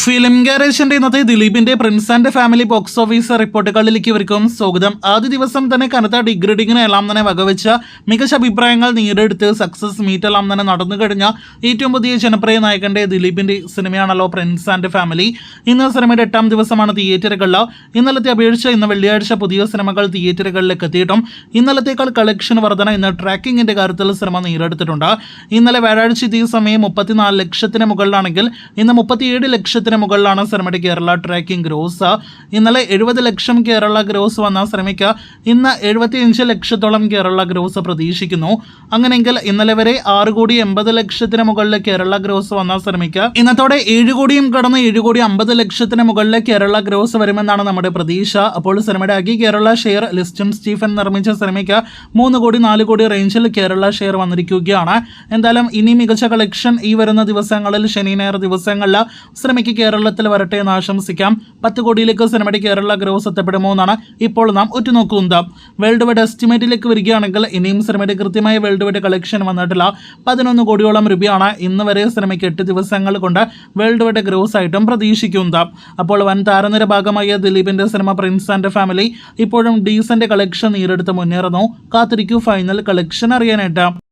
Film ഗാരേജിന്റെ ഇന്നത്തെ ദിലീപിന്റെ prince and family box office റിപ്പോർട്ടുകളിലേക്ക് ഇവർക്കും സ്വാഗതം. ആദ്യ ദിവസം തന്നെ കനത്ത ഡിഗ്രേഡിങ്ങിനെ എല്ലാം തന്നെ വകവെച്ച മികച്ച അഭിപ്രായങ്ങൾ നേടിയെടുത്ത് സക്സസ് മീറ്റ് എല്ലാം തന്നെ നടന്നു കഴിഞ്ഞ ഏറ്റവും പുതിയ ജനപ്രിയ നായകന്റെ ദിലീപിന്റെ സിനിമയാണല്ലോ പ്രിൻസ് ആൻഡ് ഫാമിലി. ഇന്ന് സിനിമയുടെ 8ാം ദിവസമാണ് തിയേറ്ററുകളിൽ. ഇന്നലത്തെ അപേക്ഷിച്ച് ഇന്ന് വെള്ളിയാഴ്ച പുതിയ സിനിമകൾ തിയേറ്ററുകളിലേക്ക് എത്തിയിട്ടും ഇന്നലത്തേക്കാൾ കളക്ഷൻ വർധന ഇന്ന് ട്രാക്കിങ്ങിന്റെ കാര്യത്തിൽ സിനിമ നേടിയെടുത്തിട്ടുണ്ട്. ഇന്നലെ വ്യാഴാഴ്ച ഇതേ സമയം 34 ലക്ഷത്തിന് മുകളിലാണെങ്കിൽ ഇന്ന് 37 ലക്ഷത്തിന് മുകളിലാണ് സിനിമയുടെ കേരള ട്രാക്കിംഗ് ഗ്രോസ്. ഇന്നലെ 70 ലക്ഷം കേരള ഗ്രോസ് വന്ന സിനിമയ്ക്ക് ഇന്ന് 75 ലക്ഷത്തോളം കേരള ഗ്രോസ് പ്രതീക്ഷിക്കുന്നു. അങ്ങനെയെങ്കിൽ ഇന്നലെ വരെ 6,80,00,000 മുകളിൽ കേരള ഗ്രോസ് വന്ന സിനിമയ്ക്ക് ഇന്നത്തോടെ 7 കോടിയും കടന്ന് 7,50,00,000 മുകളിൽ കേരള ഗ്രോസ് വരുമെന്നാണ് നമ്മുടെ പ്രതീക്ഷ. അപ്പോൾ സിനിമയുടെ ആകെ കേരള ഷെയർ ലിസ്റ്റൻ സ്റ്റീഫൻ നിർമ്മിച്ച സിനിമയ്ക്ക് 3 കോടി 4 കോടി റേഞ്ചിൽ കേരള ഷെയർ വന്നിരിക്കുകയാണ്. എന്തായാലും ഇനി മികച്ച കളക്ഷൻ ഈ വരുന്ന ദിവസങ്ങളിൽ ശനി ഞായർ ദിവസങ്ങളിൽ സിനിമയ്ക്ക് കേരളത്തിൽ വരട്ടെ എന്ന് ആശംസിക്കാം. 10 കോടിയിലേക്ക് സിനിമയുടെ കേരള ഗ്രോസ് എത്തപ്പെടുമോ എന്നാണ് ഇപ്പോൾ നാം ഉറ്റുനോക്കുന്നത്. വേൾഡ് വൈഡ് എസ്റ്റിമേറ്റിലേക്ക് വരികയാണെങ്കിൽ ഇനിയും സിനിമയുടെ കൃത്യമായ വേൾഡ് വൈഡ് കളക്ഷൻ വന്നിട്ടില്ല. 11 കോടിയോളം രൂപയാണ് ഇന്ന് വരെ സിനിമയ്ക്ക് 8 ദിവസങ്ങൾ കൊണ്ട് വേൾഡ് വൈഡ് ഗ്രോസ് ആയിട്ടും പ്രതീക്ഷിക്കുന്നത്. അപ്പോൾ വൻ താരനിര ഭാഗമായ ദിലീപിന്റെ സിനിമ പ്രിൻസ് ആൻഡ് ഫാമിലി ഇപ്പോഴും ഡീസന്റ് കളക്ഷൻ നേടിയെടുത്ത് മുന്നേറുന്നു. കാത്തിരിക്കൂ ഫൈനൽ കളക്ഷൻ അറിയാനായിട്ട്.